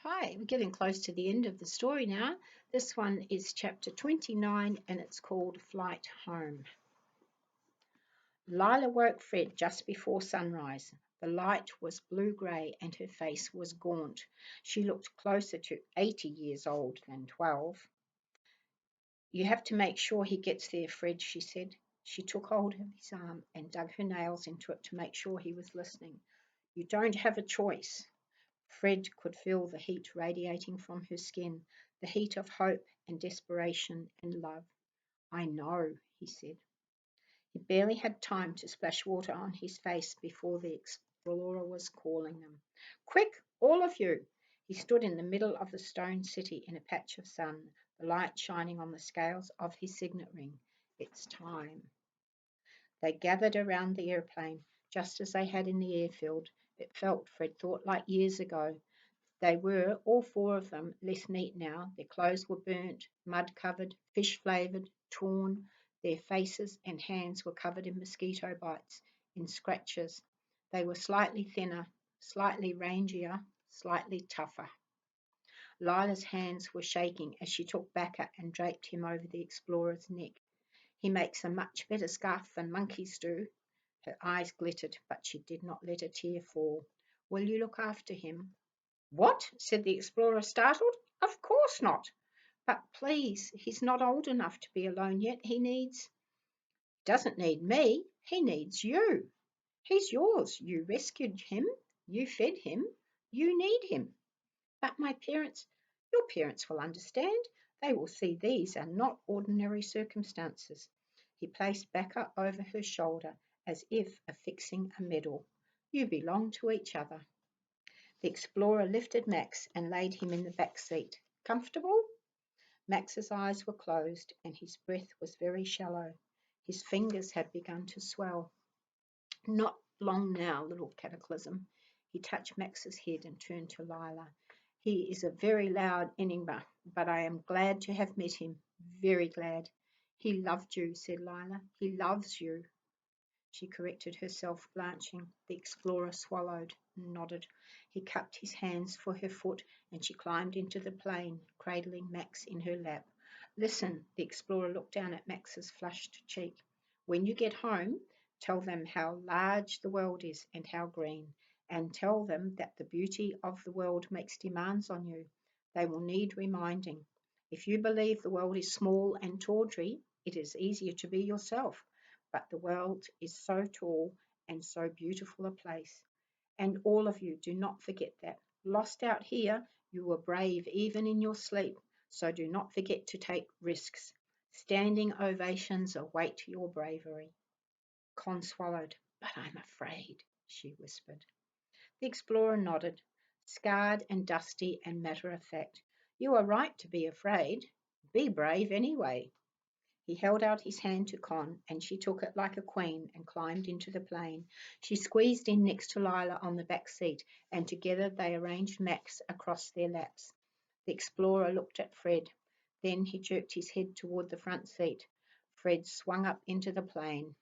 Hi, we're getting close to the end of the story now. This one is chapter 29 and it's called Flight Home. Lila woke Fred just before sunrise. The light was blue-grey and her face was gaunt. She looked closer to 80 years old than 12. You have to make sure he gets there, Fred, she said. She took hold of his arm and dug her nails into it to make sure he was listening. You don't have a choice. Fred could feel the heat radiating from her skin, the heat of hope and desperation and love. I know, he said. He barely had time to splash water on his face before the explorer was calling them. Quick, all of you! He stood in the middle of the stone city in a patch of sun, the light shining on the scales of his signet ring. It's time. They gathered around the airplane, just as they had in the airfield. It felt, Fred thought, like years ago. They were, all four of them, less neat now. Their clothes were burnt, mud-covered, fish-flavoured, torn. Their faces and hands were covered in mosquito bites, in scratches. They were slightly thinner, slightly rangier, slightly tougher. Lila's hands were shaking as she took Bacca and draped him over the explorer's neck. He makes a much better scarf than monkeys do. Her eyes glittered, but she did not let a tear fall. Will you look after him? What? Said the explorer, startled. Of course not. But please, he's not old enough to be alone yet. Doesn't need me. He needs you. He's yours. You rescued him. You fed him. You need him. But your parents will understand. They will see these are not ordinary circumstances. He placed Bacca over her shoulder as if affixing a medal. You belong to each other. The explorer lifted Max and laid him in the back seat. Comfortable? Max's eyes were closed and his breath was very shallow. His fingers had begun to swell. Not long now, little cataclysm. He touched Max's head and turned to Lila. He is a very loud enigma, but I am glad to have met him. Very glad. He loved you, said Lila. He loves you. She corrected herself, blanching. The explorer swallowed, nodded. He cupped his hands for her foot, and she climbed into the plane, cradling Max in her lap. Listen, the explorer looked down at Max's flushed cheek. When you get home, tell them how large the world is and how green, and tell them that the beauty of the world makes demands on you. They will need reminding. If you believe the world is small and tawdry, it is easier to be yourself. But the world is so tall and so beautiful a place. And all of you, do not forget that. Lost out here, you were brave even in your sleep, so do not forget to take risks. Standing ovations await your bravery. Con swallowed. But I'm afraid, she whispered. The explorer nodded, scarred and dusty and matter of fact. You are right to be afraid. Be brave anyway. He held out his hand to Con, and she took it like a queen and climbed into the plane. She squeezed in next to Lila on the back seat, and together they arranged Max across their laps. The explorer looked at Fred. Then he jerked his head toward the front seat. Fred swung up into the plane.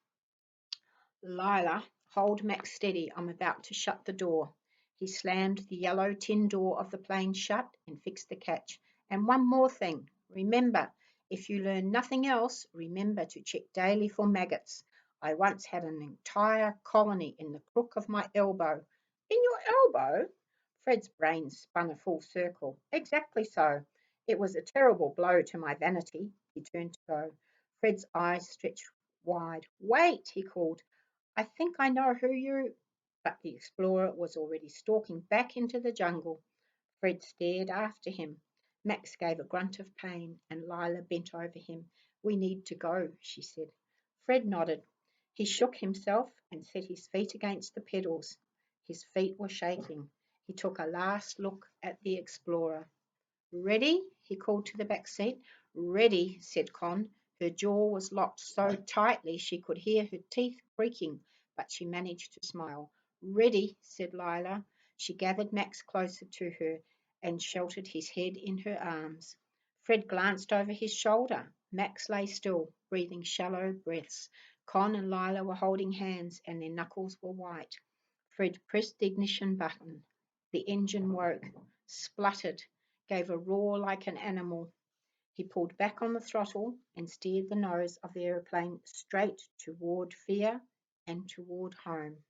Lila, hold Max steady. I'm about to shut the door. He slammed the yellow tin door of the plane shut and fixed the catch. And one more thing. Remember, if you learn nothing else, remember to check daily for maggots. I once had an entire colony in the crook of my elbow. In your elbow? Fred's brain spun a full circle. Exactly so. It was a terrible blow to my vanity. He turned to go. Fred's eyes stretched wide. Wait, he called. I think I know who you. But the explorer was already stalking back into the jungle. Fred stared after him. Max gave a grunt of pain, and Lila bent over him. We need to go, she said. Fred nodded. He shook himself and set his feet against the pedals. His feet were shaking. He took a last look at the explorer. Ready? He called to the back seat. Ready, said Con. Her jaw was locked so tightly she could hear her teeth creaking, but she managed to smile. Ready, said Lila. She gathered Max closer to her and sheltered his head in her arms. Fred glanced over his shoulder. Max lay still, breathing shallow breaths. Con and Lila were holding hands and their knuckles were white. Fred pressed the ignition button. The engine woke, spluttered, gave a roar like an animal. He pulled back on the throttle and steered the nose of the aeroplane straight toward fear and toward home.